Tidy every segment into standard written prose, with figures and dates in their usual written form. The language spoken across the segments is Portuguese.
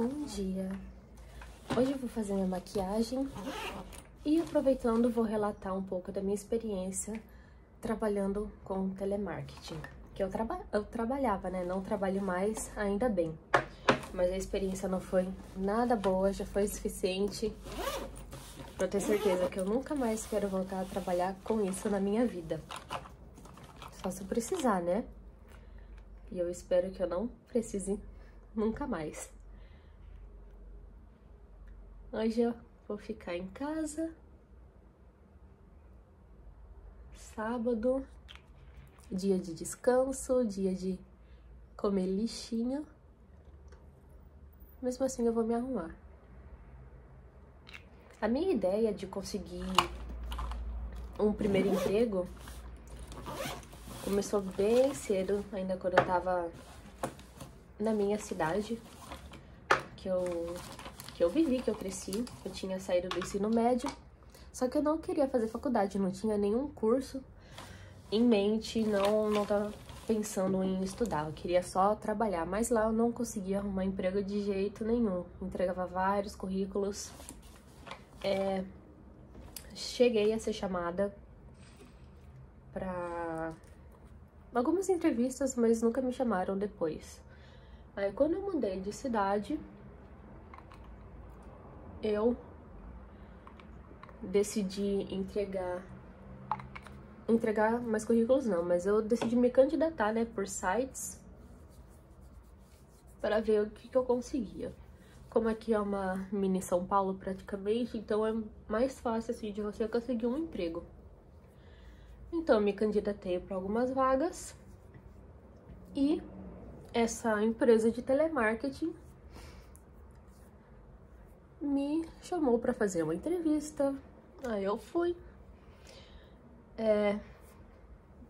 bom dia! Hoje eu vou fazer minha maquiagem e, aproveitando, vou relatar um pouco da minha experiência trabalhando com telemarketing. Que eu trabalhava, né? Não trabalho mais, ainda bem. Mas a experiência não foi nada boa, já foi suficiente pra eu ter certeza que eu nunca mais quero voltar a trabalhar com isso na minha vida. Só se eu precisar, né? E eu espero que eu não precise nunca mais. Hoje eu vou ficar em casa. Sábado, dia de descanso, dia de comer lixinho. Mesmo assim eu vou me arrumar. A minha ideia de conseguir um primeiro emprego começou bem cedo, ainda quando eu tava na minha cidade, que eu vivi, que eu cresci. Eu tinha saído do ensino médio, só que eu não queria fazer faculdade, não tinha nenhum curso em mente, não tava pensando em estudar, eu queria só trabalhar, mas lá eu não conseguia arrumar emprego de jeito nenhum, entregava vários currículos, cheguei a ser chamada pra algumas entrevistas, mas nunca me chamaram depois. Aí quando eu mudei de cidade, eu decidi entregar mais currículos não, mas eu decidi me candidatar, né, por sites para ver o que eu conseguia. Como aqui é uma mini São Paulo praticamente, então é mais fácil assim de você conseguir um emprego. Então eu me candidatei para algumas vagas e essa empresa de telemarketing me chamou para fazer uma entrevista. Aí eu fui.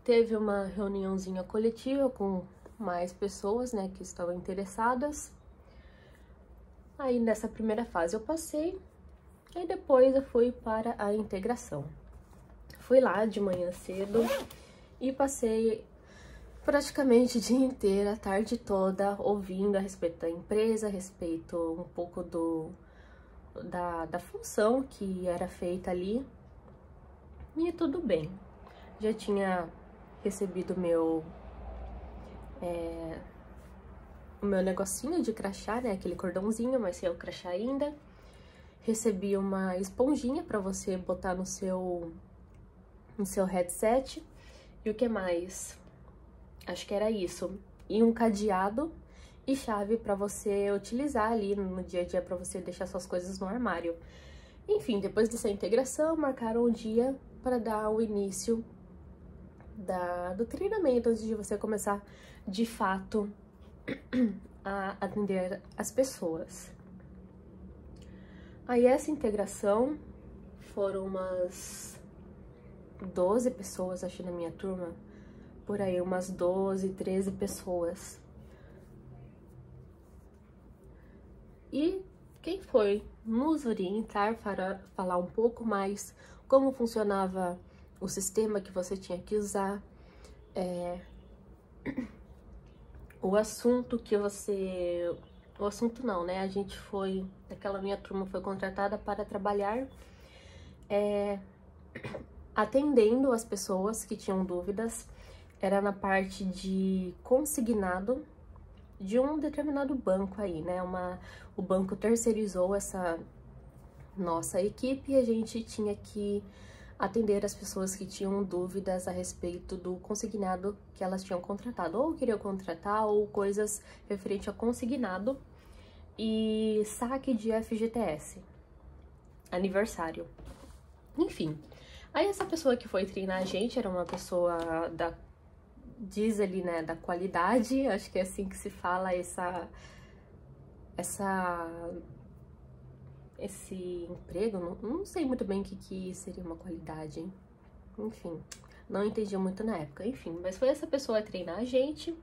Teve uma reuniãozinha coletiva com mais pessoas, né, que estavam interessadas. Aí nessa primeira fase eu passei, e depois eu fui para a integração. Fui lá de manhã cedo e passei praticamente o dia inteiro, a tarde toda, ouvindo a respeito da empresa, a respeito um pouco da função que era feita ali. E tudo bem. Já tinha recebido o meu negocinho de crachá, né? Aquele cordãozinho, mas sem o crachá ainda. Recebi uma esponjinha pra você botar no seu headset. E o que mais? Acho que era isso. E um cadeado e chave pra você utilizar ali no dia a dia, pra você deixar suas coisas no armário. Enfim, depois dessa integração, marcaram o dia para dar o início do treinamento, antes de você começar de fato a atender as pessoas. Aí essa integração foram umas 12 pessoas, acho, na minha turma, por aí umas 12, 13 pessoas. E quem foi nos orientar para falar um pouco mais como funcionava o sistema que você tinha que usar, o assunto que você... O assunto não, né? A gente foi... Aquela minha turma foi contratada para trabalhar atendendo as pessoas que tinham dúvidas. Era na parte de consignado de um determinado banco aí, né? O banco terceirizou essa nossa equipe e a gente tinha que atender as pessoas que tinham dúvidas a respeito do consignado que elas tinham contratado, ou queriam contratar, ou coisas referente a consignado e saque de FGTS, aniversário, enfim. Aí essa pessoa que foi treinar a gente era uma pessoa diz ali, né, da qualidade, acho que é assim que se fala esse emprego, não sei muito bem o que seria uma qualidade, hein? Enfim, não entendi muito na época, enfim, mas foi essa pessoa a treinar a gente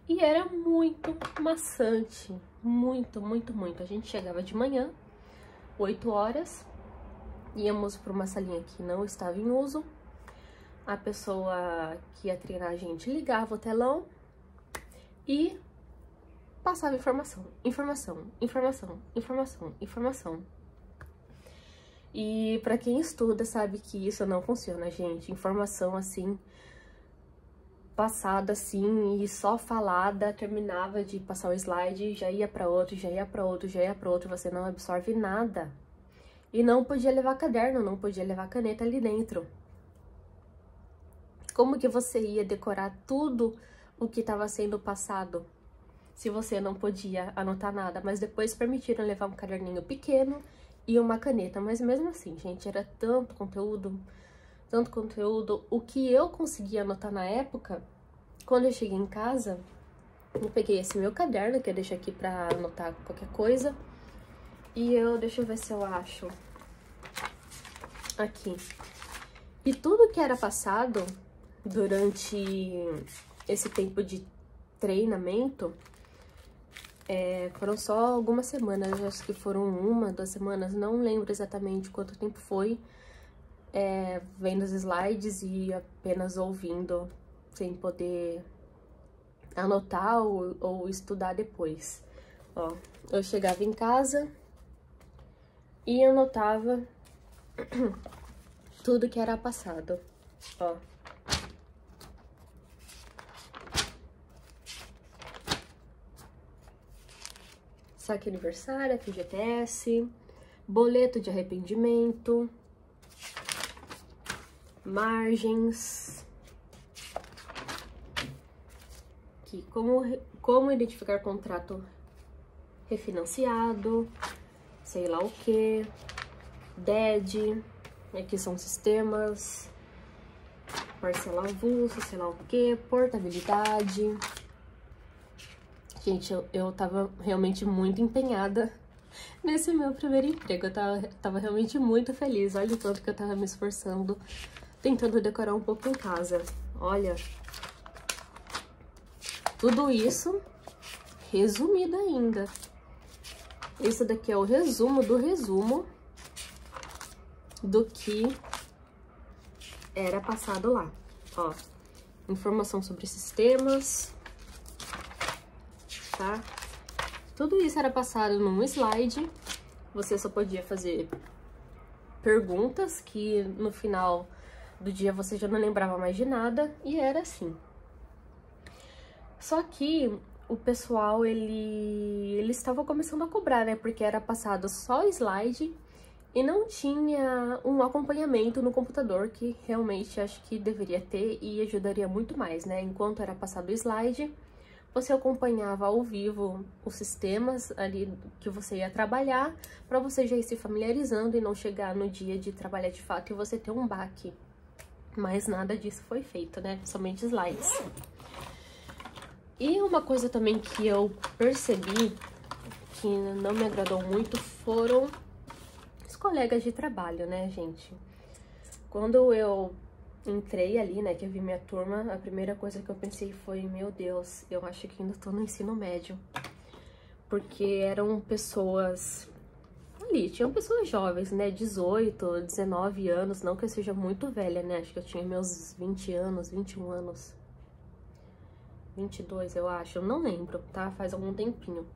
e era muito maçante, muito. A gente chegava de manhã, 8 horas, íamos para uma salinha que não estava em uso, a pessoa que ia treinar a gente ligava o telão e passava informação, informação, informação, informação, informação. E pra quem estuda sabe que isso não funciona, gente. Informação assim, passada assim e só falada, terminava de passar o slide, já ia pra outro, já ia pra outro, já ia pra outro, você não absorve nada. E não podia levar caderno, não podia levar caneta ali dentro. Como que você ia decorar tudo o que estava sendo passado se você não podia anotar nada? Mas depois permitiram levar um caderninho pequeno e uma caneta. Mas mesmo assim, gente, era tanto conteúdo, tanto conteúdo. O que eu conseguia anotar na época, quando eu cheguei em casa, eu peguei esse meu caderno, que eu deixo aqui pra anotar qualquer coisa. E deixa eu ver se eu acho aqui. E tudo que era passado durante esse tempo de treinamento, foram só algumas semanas, acho que foram 1, 2 semanas, não lembro exatamente quanto tempo foi, vendo os slides e apenas ouvindo, sem poder anotar ou estudar depois. Ó, eu chegava em casa e anotava tudo que era passado, ó. Saque aniversário, FGTS, boleto de arrependimento, margens, aqui, como identificar contrato refinanciado, sei lá o que, DED, aqui são sistemas, parcela avulsa, sei lá o que, portabilidade. Gente, eu tava realmente muito empenhada nesse meu primeiro emprego. Eu tava realmente muito feliz. Olha o tanto que eu tava me esforçando, tentando decorar um pouco em casa. Olha, tudo isso resumido ainda. Isso daqui é o resumo do que era passado lá. Ó, informação sobre sistemas, tá? Tudo isso era passado num slide. Você só podia fazer perguntas que no final do dia você já não lembrava mais de nada, e era assim. Só que o pessoal, ele estava começando a cobrar, né? Porque era passado só slide e não tinha um acompanhamento no computador, que realmente acho que deveria ter e ajudaria muito mais, né? Enquanto era passado o slide, você acompanhava ao vivo os sistemas ali que você ia trabalhar, para você já ir se familiarizando e não chegar no dia de trabalhar de fato e você ter um baque. Mas nada disso foi feito, né? Somente slides. E uma coisa também que eu percebi que não me agradou muito foram os colegas de trabalho, né, gente? Quando eu entrei ali, né, que eu vi minha turma, a primeira coisa que eu pensei foi, meu Deus, eu acho que ainda tô no ensino médio. Porque eram pessoas ali, tinham pessoas jovens, né, 18, 19 anos, não que eu seja muito velha, né, acho que eu tinha meus 20 anos, 21 anos, 22 eu acho, eu não lembro, tá, faz algum tempinho.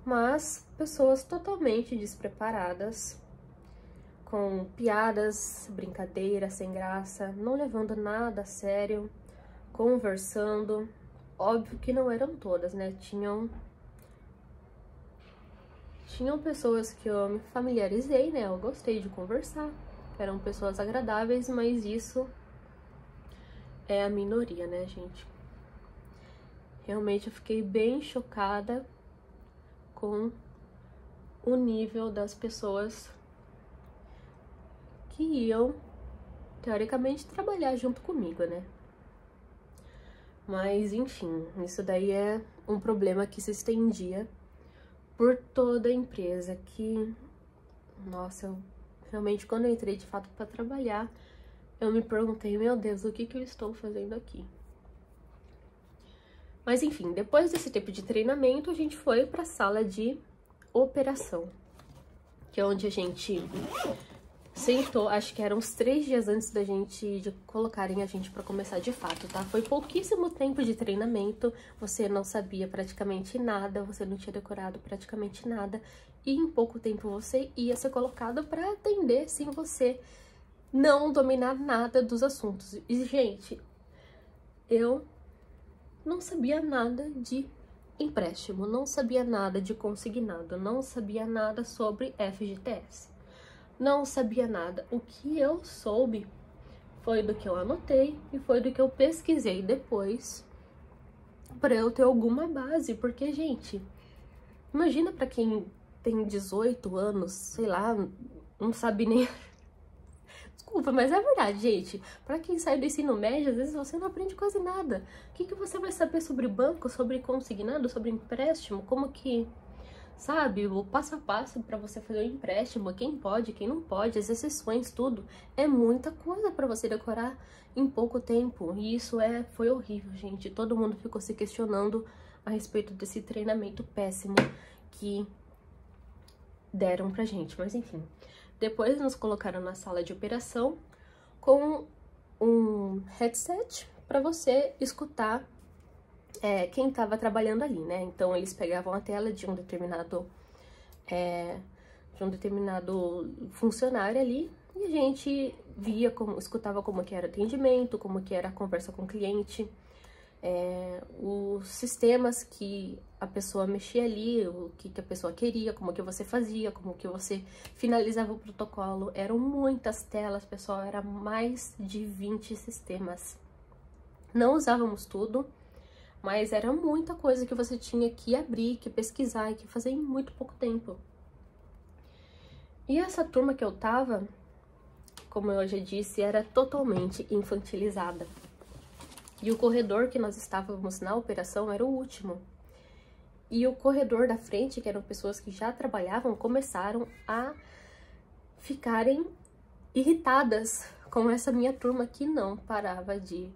Mas pessoas totalmente despreparadas, com piadas, brincadeiras sem graça, não levando nada a sério, conversando. Óbvio que não eram todas, né? Tinham pessoas que eu me familiarizei, né? Eu gostei de conversar, eram pessoas agradáveis, mas isso é a minoria, né, gente? Realmente eu fiquei bem chocada com o nível das pessoas que iam, teoricamente, trabalhar junto comigo, né? Mas, enfim, isso daí é um problema que se estendia por toda a empresa, que, nossa, realmente, quando eu entrei de fato para trabalhar, eu me perguntei, meu Deus, o que eu estou fazendo aqui? Mas, enfim, depois desse tempo de treinamento, a gente foi para a sala de operação, que é onde a gente sentou, acho que eram uns 3 dias antes de colocarem a gente pra começar de fato, tá? Foi pouquíssimo tempo de treinamento, você não sabia praticamente nada, você não tinha decorado praticamente nada, e em pouco tempo você ia ser colocado pra atender sem você não dominar nada dos assuntos. E, gente, eu não sabia nada de empréstimo, não sabia nada de consignado, não sabia nada sobre FGTS. Não sabia nada. O que eu soube foi do que eu anotei e foi do que eu pesquisei depois para eu ter alguma base, porque, gente, imagina para quem tem 18 anos, sei lá, não sabe nem... Desculpa, mas é verdade, gente. Para quem sai do ensino médio, às vezes você não aprende quase nada. O que você vai saber sobre banco, sobre consignado, sobre empréstimo, como que... Sabe, o passo a passo para você fazer o empréstimo, quem pode, quem não pode, as exceções, tudo. É muita coisa para você decorar em pouco tempo. E isso foi horrível, gente. Todo mundo ficou se questionando a respeito desse treinamento péssimo que deram pra gente. Mas enfim, depois nos colocaram na sala de operação com um headset para você escutar quem estava trabalhando ali, né? Então, eles pegavam a tela de um determinado funcionário ali e a gente via, escutava como que era o atendimento, como que era a conversa com o cliente, os sistemas que a pessoa mexia ali, o que a pessoa queria, como que você fazia, como que você finalizava o protocolo. Eram muitas telas, pessoal, era mais de 20 sistemas. Não usávamos tudo, mas era muita coisa que você tinha que abrir, que pesquisar e que fazer em muito pouco tempo. E essa turma que eu tava, como eu já disse, era totalmente infantilizada. E o corredor que nós estávamos na operação era o último. E o corredor da frente, que eram pessoas que já trabalhavam, começaram a ficarem irritadas com essa minha turma que não parava de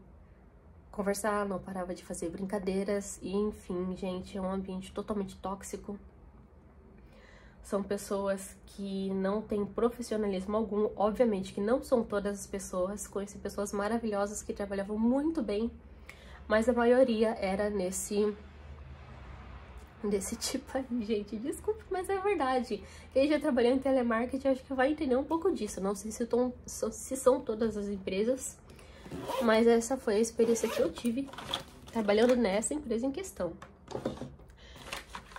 conversar, não parava de fazer brincadeiras, e enfim, gente, é um ambiente totalmente tóxico. São pessoas que não têm profissionalismo algum, obviamente que não são todas as pessoas, conheci pessoas maravilhosas que trabalhavam muito bem, mas a maioria era desse tipo aí, gente, desculpa, mas é verdade. Quem já trabalhou em telemarketing, acho que vai entender um pouco disso, não sei se são todas as empresas, mas essa foi a experiência que eu tive trabalhando nessa empresa em questão.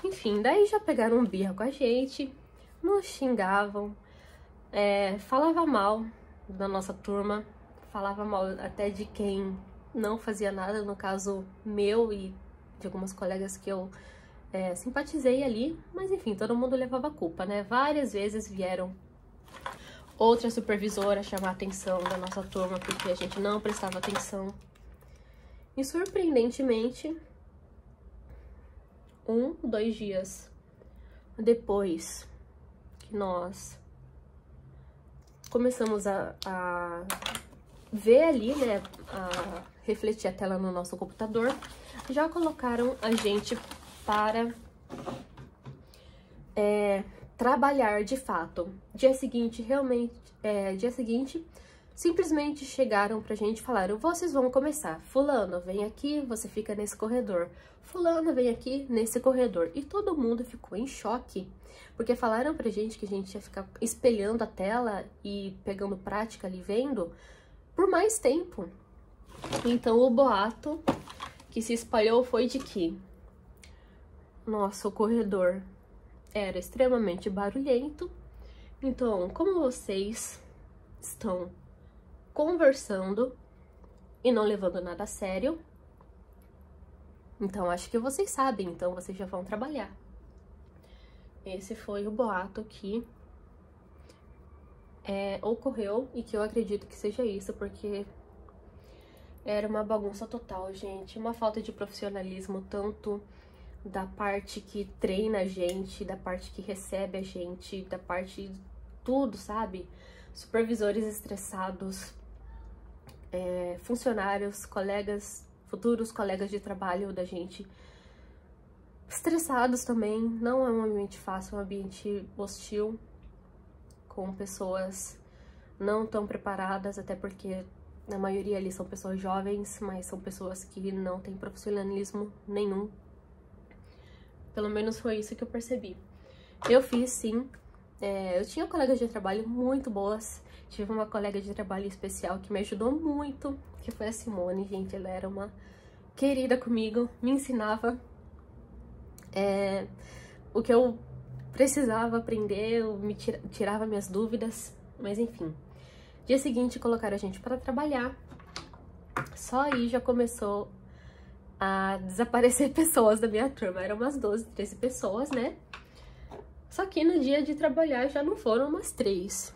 Enfim, daí já pegaram birra com a gente, nos xingavam, falava mal da nossa turma, falava mal até de quem não fazia nada, no caso meu e de algumas colegas que eu simpatizei ali, mas enfim, todo mundo levava a culpa, né? Várias vezes vieram outra supervisora chamar a atenção da nossa turma porque a gente não prestava atenção. E surpreendentemente, 2 dias depois que nós começamos a ver ali, né, a refletir a tela no nosso computador, já colocaram a gente para trabalhar de fato. Dia seguinte, simplesmente chegaram pra gente e falaram: vocês vão começar. Fulano, vem aqui, você fica nesse corredor. Fulano, vem aqui nesse corredor. E todo mundo ficou em choque, porque falaram pra gente que a gente ia ficar espelhando a tela e pegando prática ali, vendo, por mais tempo. Então, o boato que se espalhou foi de que nosso corredor era extremamente barulhento. Então, como vocês estão conversando e não levando nada a sério, então acho que vocês sabem, então vocês já vão trabalhar. Esse foi o boato que ocorreu e que eu acredito que seja isso, porque era uma bagunça total, gente, uma falta de profissionalismo, tanto da parte que treina a gente, da parte que recebe a gente, da parte de tudo, sabe? Supervisores estressados, funcionários, colegas, futuros colegas de trabalho da gente estressados também. Não é um ambiente fácil, é um ambiente hostil, com pessoas não tão preparadas, até porque na maioria ali são pessoas jovens, mas são pessoas que não têm profissionalismo nenhum. Pelo menos foi isso que eu percebi. Eu fiz sim, eu tinha colegas de trabalho muito boas, tive uma colega de trabalho especial que me ajudou muito, que foi a Simone, gente, ela era uma querida comigo, me ensinava o que eu precisava aprender, tirava minhas dúvidas, mas enfim. Dia seguinte colocaram a gente para trabalhar, só aí já começou a desaparecer pessoas da minha turma, eram umas 12, 13 pessoas, né? Só que no dia de trabalhar já não foram umas 3,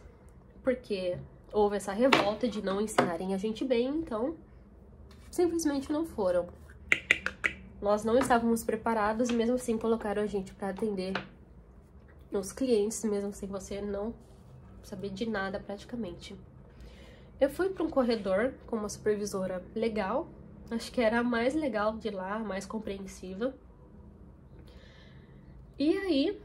porque houve essa revolta de não ensinarem a gente bem, então simplesmente não foram. Nós não estávamos preparados e mesmo assim colocaram a gente para atender os clientes, mesmo sem você não saber de nada praticamente. Eu fui para um corredor com uma supervisora legal, acho que era a mais legal de lá, a mais compreensiva. E aí,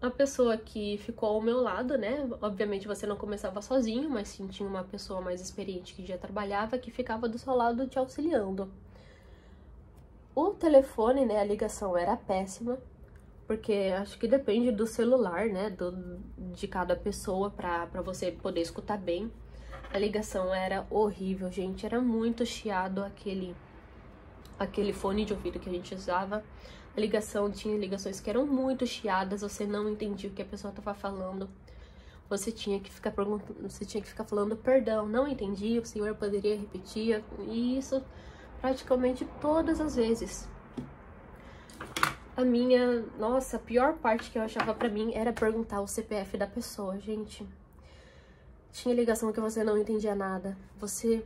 a pessoa que ficou ao meu lado, né, obviamente você não começava sozinho, mas sim tinha uma pessoa mais experiente que já trabalhava, que ficava do seu lado te auxiliando. O telefone, né, a ligação era péssima, porque acho que depende do celular, né, de cada pessoa pra você poder escutar bem. A ligação era horrível, gente, era muito chiado aquele fone de ouvido que a gente usava. A ligação tinha ligações que eram muito chiadas, você não entendia o que a pessoa estava falando. Você tinha que ficar falando perdão, não entendi, o senhor poderia repetir, e isso praticamente todas as vezes. Nossa, a pior parte que eu achava pra mim era perguntar o CPF da pessoa, gente. Tinha ligação que você não entendia nada. Você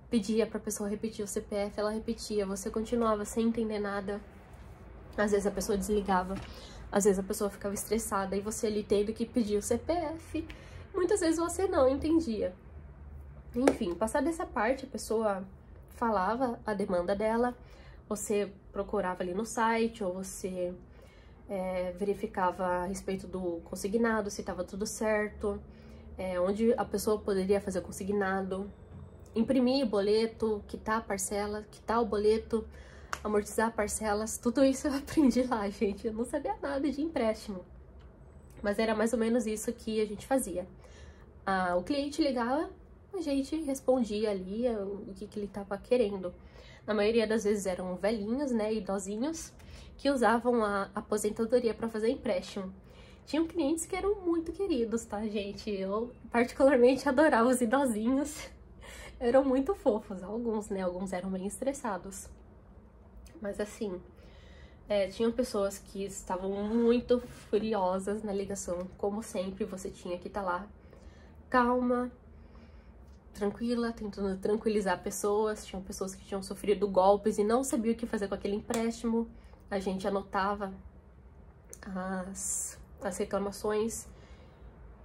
pedia pra pessoa repetir o CPF, ela repetia, você continuava sem entender nada. Às vezes a pessoa desligava, às vezes a pessoa ficava estressada e você ali tendo que pedir o CPF. Muitas vezes você não entendia. Enfim, passada essa parte, a pessoa falava a demanda dela, você procurava ali no site, ou você verificava a respeito do consignado, se estava tudo certo, onde a pessoa poderia fazer o consignado, imprimir boleto, quitar a parcela, quitar o boleto, amortizar parcelas, tudo isso eu aprendi lá, gente. Eu não sabia nada de empréstimo, mas era mais ou menos isso que a gente fazia. O cliente ligava, a gente respondia ali o que ele estava querendo. Na maioria das vezes eram velhinhos, né, idosinhos, que usavam a aposentadoria para fazer empréstimo. Tinham clientes que eram muito queridos, tá, gente? Eu particularmente adorava os idosinhos. Eram muito fofos, alguns, né? Alguns eram bem estressados. Mas assim, tinham pessoas que estavam muito furiosas na ligação. Como sempre, você tinha que estar lá, calma, tranquila, tentando tranquilizar pessoas. Tinham pessoas que tinham sofrido golpes e não sabiam o que fazer com aquele empréstimo. A gente anotava as reclamações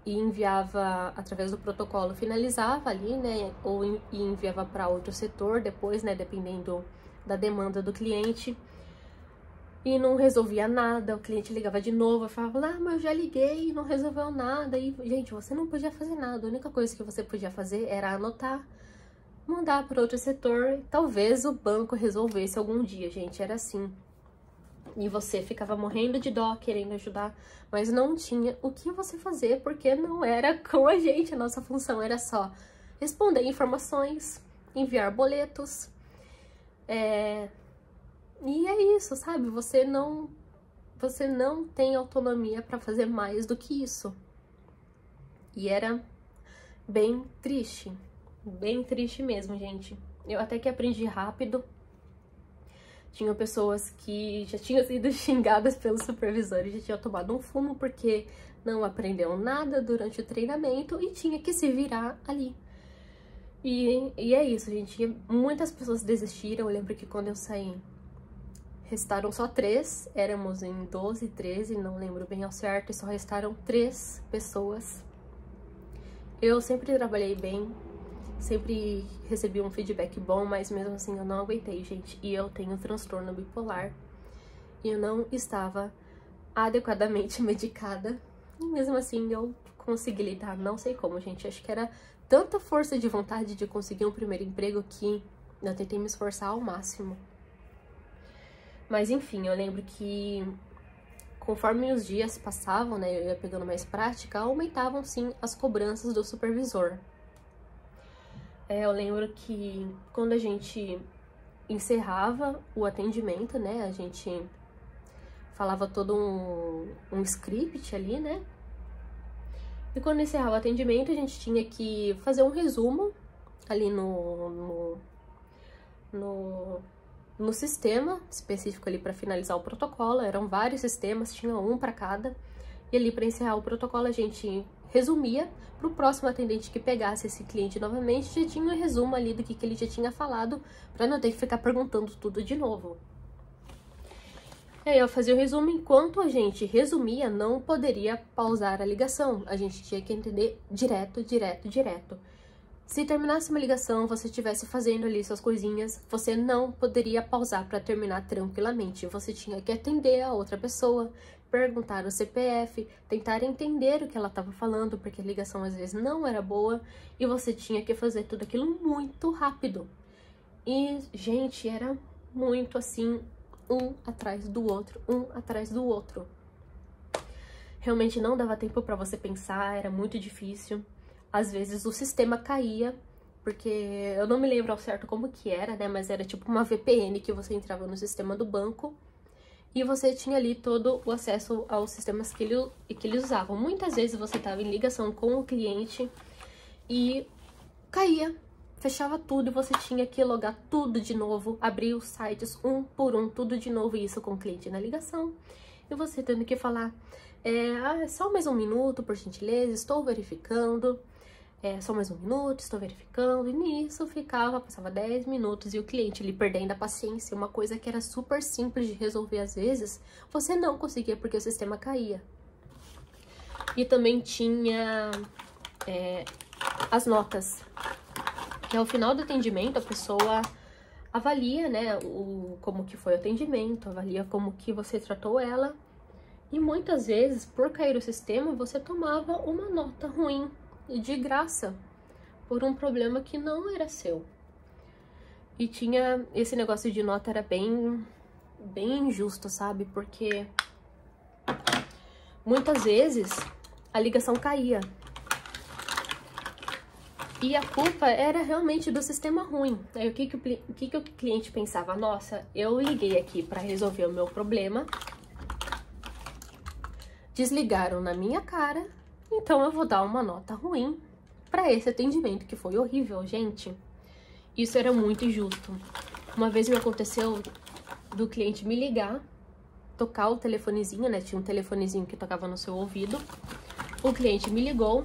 e enviava através do protocolo, finalizava ali, né, ou enviava para outro setor depois, né, dependendo da demanda do cliente, e não resolvia nada. O cliente ligava de novo e falava, mas eu já liguei e não resolveu nada. E, gente, você não podia fazer nada, a única coisa que você podia fazer era anotar, mandar para outro setor, talvez o banco resolvesse algum dia, gente, era assim. E você ficava morrendo de dó, querendo ajudar, mas não tinha o que você fazer, porque não era com a gente. A nossa função era só responder informações, enviar boletos. E é isso, sabe? Você não tem autonomia para fazer mais do que isso. E era bem triste mesmo, gente. Eu até que aprendi rápido. Tinham pessoas que já tinham sido xingadas pelos supervisores, já tinham tomado um fumo porque não aprendeu nada durante o treinamento e tinha que se virar ali. E é isso, gente. Muitas pessoas desistiram. Eu lembro que quando eu saí, restaram só 3. Éramos em 12, 13, não lembro bem ao certo, e só restaram 3 pessoas. Eu sempre trabalhei bem, sempre recebi um feedback bom, mas mesmo assim eu não aguentei, gente. E eu tenho transtorno bipolar. E eu não estava adequadamente medicada. E mesmo assim eu consegui lidar, não sei como, gente. Acho que era tanta força de vontade de conseguir um primeiro emprego que eu tentei me esforçar ao máximo. Mas enfim, eu lembro que conforme os dias passavam, né, eu ia pegando mais prática, aumentavam sim as cobranças do supervisor. Eu lembro que quando a gente encerrava o atendimento, né, a gente falava todo um script ali, né, e quando encerrava o atendimento a gente tinha que fazer um resumo ali no sistema específico ali para finalizar o protocolo. Eram vários sistemas, tinha um para cada. E ali para encerrar o protocolo a gente resumia para o próximo atendente que pegasse esse cliente novamente, já tinha um resumo ali do que ele já tinha falado, para não ter que ficar perguntando tudo de novo. E aí eu fazia o resumo, enquanto a gente resumia, não poderia pausar a ligação. A gente tinha que entender direto. Se terminasse uma ligação, você estivesse fazendo ali suas coisinhas, você não poderia pausar para terminar tranquilamente. Você tinha que atender a outra pessoa, perguntar o CPF, tentar entender o que ela estava falando, porque a ligação às vezes não era boa, e você tinha que fazer tudo aquilo muito rápido. E, gente, era muito assim, um atrás do outro. Realmente não dava tempo para você pensar, era muito difícil. Às vezes o sistema caía, porque eu não me lembro ao certo como que era, né? Mas era tipo uma VPN que você entrava no sistema do banco e você tinha ali todo o acesso aos sistemas que eles usavam. Muitas vezes você estava em ligação com o cliente e caía, fechava tudo e você tinha que logar tudo de novo, abrir os sites um por um, tudo de novo, e isso com o cliente na ligação. E você tendo que falar, só mais um minuto, por gentileza, estou verificando. Só mais um minuto, estou verificando. E nisso passava 10 minutos e o cliente ali perdendo a paciência. Uma coisa que era super simples de resolver às vezes, você não conseguia porque o sistema caía. E também tinha as notas. Que ao final do atendimento a pessoa avalia, né, como que foi o atendimento, avalia como que você tratou ela. E muitas vezes, por cair o sistema, você tomava uma nota ruim e de graça, por um problema que não era seu. E tinha esse negócio de nota, era bem injusto, sabe? Porque muitas vezes a ligação caía. E a culpa era realmente do sistema ruim. Aí o que o cliente pensava? Nossa, eu liguei aqui para resolver o meu problema, desligaram na minha cara, então eu vou dar uma nota ruim para esse atendimento que foi horrível, gente. Isso era muito injusto. Uma vez me aconteceu do cliente me ligar, tocar o telefonezinho, né? Tinha um telefonezinho que tocava no seu ouvido. O cliente me ligou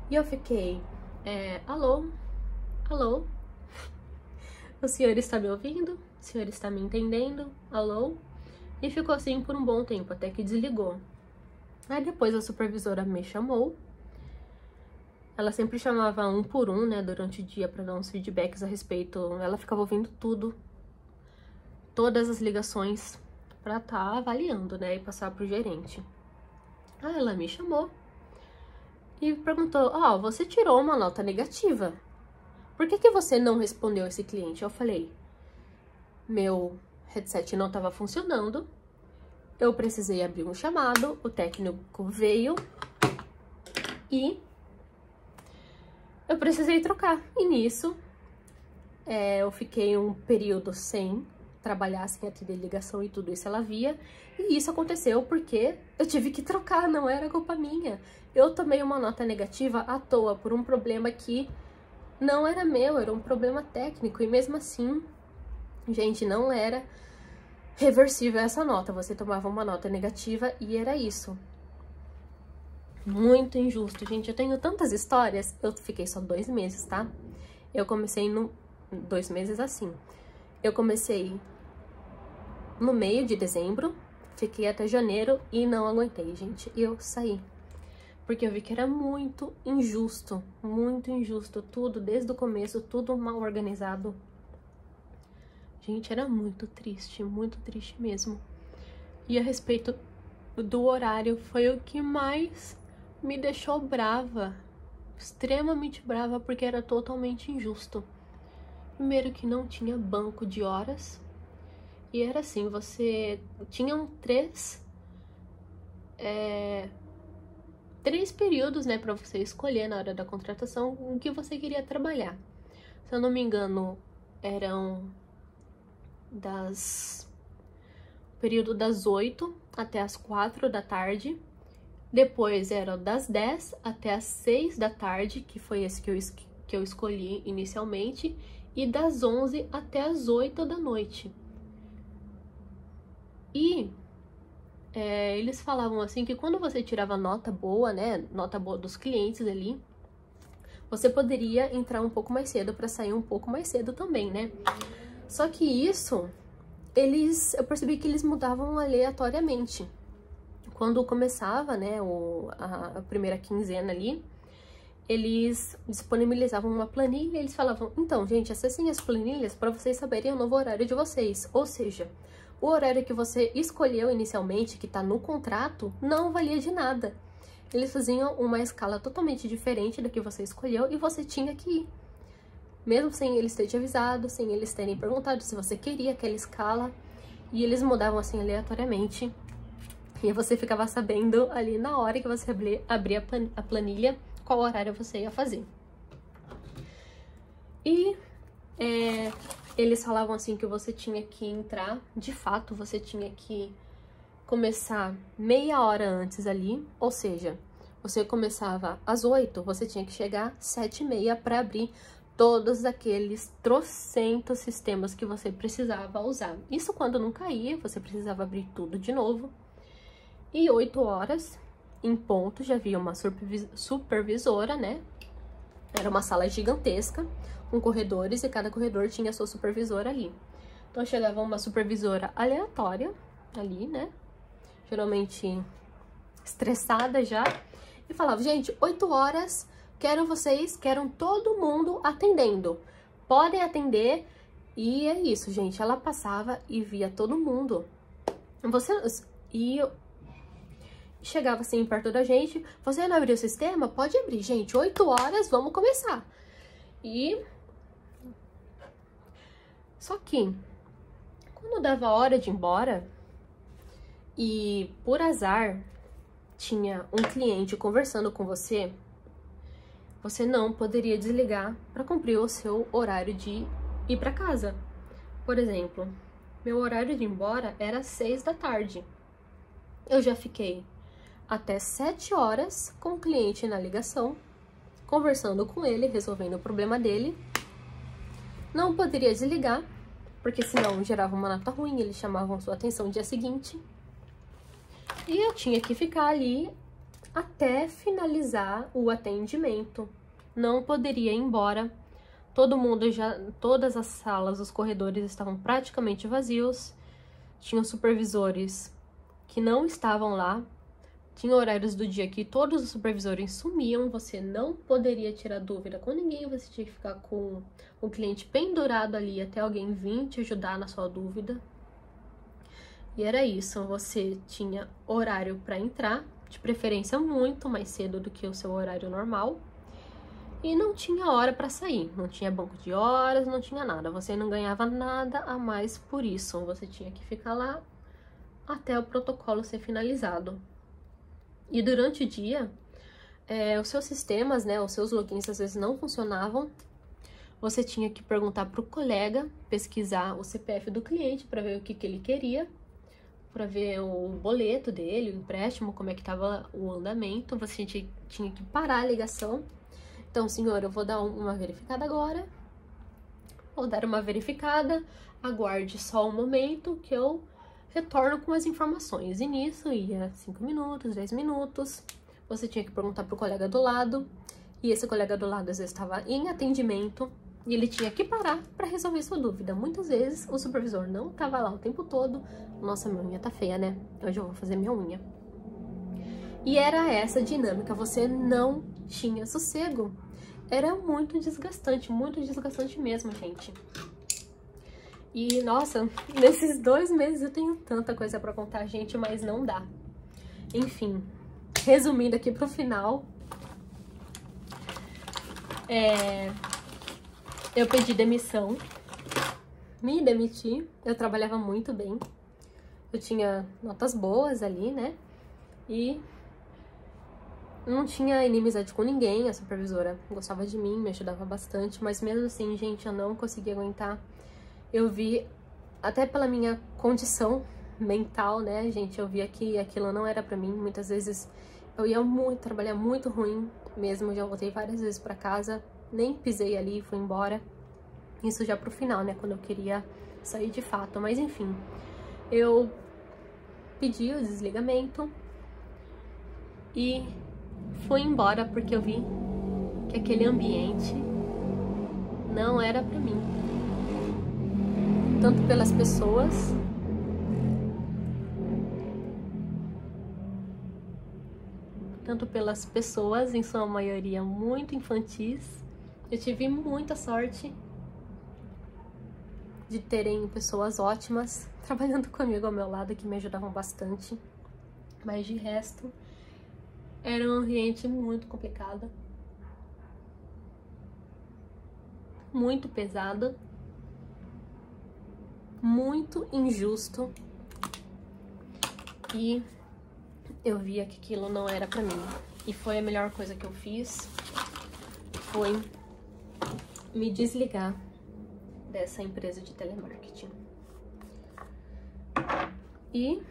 e eu fiquei, alô? Alô? O senhor está me ouvindo? O senhor está me entendendo? Alô? E ficou assim por um bom tempo, até que desligou. Aí depois a supervisora me chamou. Ela sempre chamava um por um, né, durante o dia para dar uns feedbacks a respeito. Ela ficava ouvindo tudo, todas as ligações, para estar avaliando, né, e passar pro gerente. Aí ela me chamou e perguntou: você tirou uma nota negativa. Por que você não respondeu esse cliente? Eu falei: meu headset não estava funcionando. Eu precisei abrir um chamado, o técnico veio e eu precisei trocar. E nisso, eu fiquei um período sem trabalhar, sem atender ligação e tudo isso ela via. E isso aconteceu porque eu tive que trocar, não era culpa minha. Eu tomei uma nota negativa à toa por um problema que não era meu, era um problema técnico. E mesmo assim, gente, não era reversível essa nota. Você tomava uma nota negativa e era isso. Muito injusto, gente. Eu tenho tantas histórias. Eu fiquei só 2 meses, tá? Eu comecei 2 meses assim. Eu comecei no meio de dezembro, fiquei até janeiro e não aguentei, gente. E eu saí. Porque eu vi que era muito injusto, tudo, desde o começo, tudo mal organizado. Gente, era muito triste mesmo. E a respeito do horário, foi o que mais me deixou brava, extremamente brava, porque era totalmente injusto. Primeiro que não tinha banco de horas, e era assim, você tinham três períodos, né, para você escolher na hora da contratação o que você queria trabalhar. Se eu não me engano, eram período das 8 até as 4 da tarde. Depois eram das 10 até as 6 da tarde, que foi esse que eu escolhi inicialmente, e das 11 até as 8 da noite. E eles falavam assim que quando você tirava nota boa, né, nota boa dos clientes ali, você poderia entrar um pouco mais cedo para sair um pouco mais cedo também, né? Só que isso, eu percebi que eles mudavam aleatoriamente. Quando começava, né, a primeira quinzena ali, eles disponibilizavam uma planilha e eles falavam, então, gente, acessem as planilhas para vocês saberem o novo horário de vocês. Ou seja, o horário que você escolheu inicialmente, que está no contrato, não valia de nada. Eles faziam uma escala totalmente diferente da que você escolheu e você tinha que ir. Mesmo sem eles terem te avisado, sem eles terem perguntado se você queria aquela escala. E eles mudavam assim aleatoriamente. E você ficava sabendo ali na hora que você abria a planilha qual horário você ia fazer. E eles falavam assim que você tinha que entrar, de fato, você tinha que começar meia hora antes ali, ou seja, você começava às 8, você tinha que chegar às 7h30 para abrir todos aqueles trocentos sistemas que você precisava usar. Isso quando não caía, você precisava abrir tudo de novo. E 8 horas, em ponto, já havia uma supervisora, né? Era uma sala gigantesca, com corredores, e cada corredor tinha a sua supervisora ali. Então chegava uma supervisora aleatória ali, né? Geralmente estressada já, e falava, gente, 8 horas, quero todo mundo atendendo. Podem atender, e é isso, gente. Ela passava e via todo mundo. Chegava assim perto da gente, você não abriu o sistema? Pode abrir, gente, 8 horas, vamos começar. Só que, quando dava a hora de ir embora, e por azar tinha um cliente conversando com você, você não poderia desligar para cumprir o seu horário de ir para casa. Por exemplo, meu horário de ir embora era 6 da tarde. Eu já fiquei até 7 horas com o cliente na ligação, conversando com ele, resolvendo o problema dele. Não poderia desligar, porque senão gerava uma nota ruim, eles chamavam sua atenção no dia seguinte. E eu tinha que ficar ali até finalizar o atendimento. Não poderia ir embora. Todas as salas, os corredores estavam praticamente vazios. Tinham supervisores que não estavam lá. Tinha horários do dia que todos os supervisores sumiam, você não poderia tirar dúvida com ninguém, você tinha que ficar com o cliente pendurado ali até alguém vir te ajudar na sua dúvida. E era isso, você tinha horário para entrar, de preferência muito mais cedo do que o seu horário normal, e não tinha hora para sair, não tinha banco de horas, não tinha nada, você não ganhava nada a mais por isso, você tinha que ficar lá até o protocolo ser finalizado. E durante o dia, os seus sistemas, né, os seus logins às vezes não funcionavam. Você tinha que perguntar para o colega, pesquisar o CPF do cliente para ver o que ele queria, para ver o boleto dele, o empréstimo, como é que estava o andamento. Você tinha que parar a ligação. Então, senhor, eu vou dar uma verificada agora. Vou dar uma verificada, aguarde só um momento que eu retorno com as informações. E nisso ia 5 minutos, 10 minutos. Você tinha que perguntar pro colega do lado. E esse colega do lado às vezes estava em atendimento. E ele tinha que parar para resolver sua dúvida. Muitas vezes o supervisor não estava lá o tempo todo. Nossa, minha unha tá feia, né? Hoje eu vou fazer minha unha. E era essa dinâmica. Você não tinha sossego. Era muito desgastante mesmo, gente. E, nossa, nesses 2 meses eu tenho tanta coisa pra contar, gente, mas não dá. Enfim, resumindo aqui pro final, eu pedi demissão, me demiti, eu trabalhava muito bem, eu tinha notas boas ali, né? E não tinha inimizade com ninguém, a supervisora gostava de mim, me ajudava bastante, mas mesmo assim, gente, eu não conseguia aguentar. Eu vi, até pela minha condição mental, né, gente, eu via que aquilo não era pra mim. Muitas vezes eu ia trabalhar muito ruim mesmo, já voltei várias vezes pra casa, nem pisei ali e fui embora. Isso já pro final, né, quando eu queria sair de fato, mas enfim. Eu pedi o desligamento e fui embora porque eu vi que aquele ambiente não era pra mim. Tanto pelas pessoas, em sua maioria muito infantis. Eu tive muita sorte de terem pessoas ótimas trabalhando comigo ao meu lado, que me ajudavam bastante. Mas de resto, era um ambiente muito complicado, muito pesado, muito injusto. E eu via que aquilo não era pra mim. E foi a melhor coisa que eu fiz, foi me desligar dessa empresa de telemarketing. E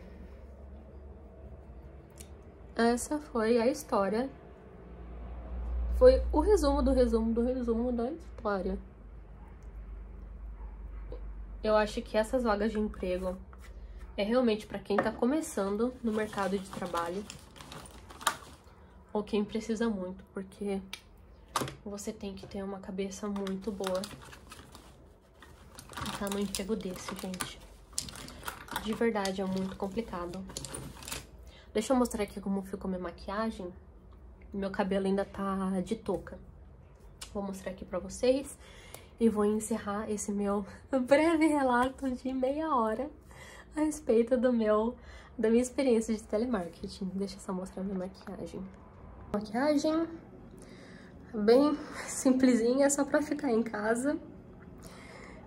essa foi a história. Foi o resumo do resumo do resumo da história. Eu acho que essas vagas de emprego é realmente para quem tá começando no mercado de trabalho ou quem precisa muito, porque você tem que ter uma cabeça muito boa pra estar num emprego desse, gente. De verdade, é muito complicado. Deixa eu mostrar aqui como ficou minha maquiagem. Meu cabelo ainda tá de touca. Vou mostrar aqui pra vocês e vou encerrar esse meu breve relato de meia hora a respeito da minha experiência de telemarketing. Deixa eu só mostrar minha maquiagem. Maquiagem bem simplesinha, só pra ficar em casa.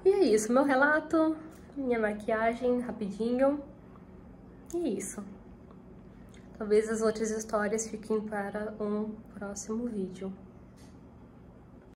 E é isso, meu relato, minha maquiagem rapidinho. E é isso. Talvez as outras histórias fiquem para um próximo vídeo.